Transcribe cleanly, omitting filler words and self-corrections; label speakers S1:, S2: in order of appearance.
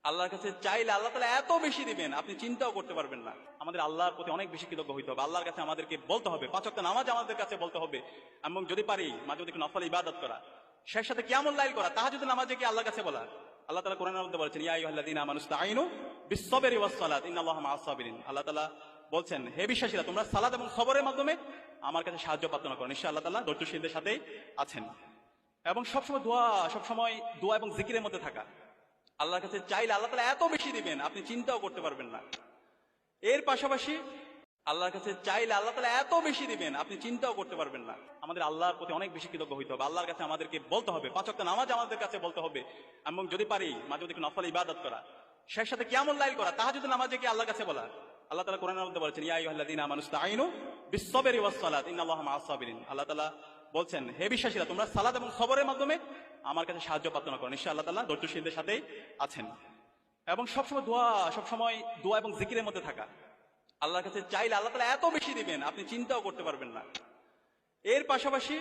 S1: আল্লাহর কাছে চাইলে আল্লাহ তাআলা এত বেশি দিবেন আপনি চিন্তাও করতে পারবেন না। আমাদের আল্লাহর প্রতি অনেক বেশি কৃতজ্ঞ হইতে হবে। আল্লাহর কাছে আমাদেরকে বলতে হবে, 5 ওয়াক্ত নামাজ আমাদের কাছে বলতে হবে, এবং যদি পারি মাঝে মধ্যে একটু নফল ইবাদত করা, সেই সাথে কিয়ামুল লাইল করা, তাহাজ্জুদের নামাজে কি আল্লাহর কাছে বলা। আল্লাহ তাআলা কোরআনের মধ্যে বলেছেন, ইয়া আইয়ুহাল্লাযীনা আমানু ইসতাঈনু বিস-সাবরি ওয়াস-সালাত ইন্নাল্লাহা মা'আস-সাবিরিন। আল্লাহ তাআলা বলছেন, হে বিশ্বাসীরা, তোমরা সালাত এবং সবরের মাধ্যমে আমার কাছে সাহায্য প্রার্থনা করো, নিশ্চয়ই আল্লাহ তাআলা ধৈর্যশীলদের সাথেই আছেন। এবং সবসময় দোয়া এবং জিকিরের মধ্যে থাকা। আল্লাহর কাছে চাইলে আল্লাহ তাআলা এত বেশি দিবেন আপনি চিন্তাও করতে পারবেন না। এর পাশাপাশি আল্লাহর কাছে চাইলে আল্লাহ তাআলা এত বেশি দিবেন আপনি চিন্তাও করতে পারবেন না। আমাদের আল্লাহর প্রতি অনেক বেশি কৃতজ্ঞ হইতে হবে। আল্লাহর কাছে আমাদেরকে বলতে হবে, 5 ওয়াক্ত নামাজ আমাদের কাছে বলতে হবে, এবং যদি পারি মাঝে মধ্যে একটু নফল ইবাদত করা, সেই সাথে কিয়ামুল লাইল করা, তাহাজ্জুদের নামাজে কি আল্লাহর কাছে বলা। আল্লাহ তাআলা কোরআনের মধ্যে বলেছেন, ইয়া আইয়ুহাল্লাযীনা আমানু ইসতাঈনু বিস-সাবরি ওয়াস-সালাত ইন্নাল্লাহা মা'আস-সাবিরিন। আল্লাহ তাআলা বলছেন, হে বিশ্বাসীরা, তোমরা সালাত এবং সবরের মাধ্যমে আমার কাছে সাহায্য প্রার্থনা করো, নিশ্চয়ই আল্লাহ তাআলা ধৈর্যশীলদের সাথেই আছেন। এবং সবসময় দোয়া এবং জিকিরের মধ্যে থাকা। আল্লাহর কাছে চাইলে আল্লাহ তাআলা এত বেশি দিবেন আপনি চিন্তাও করতে পারবেন না। এর পাশাপাশি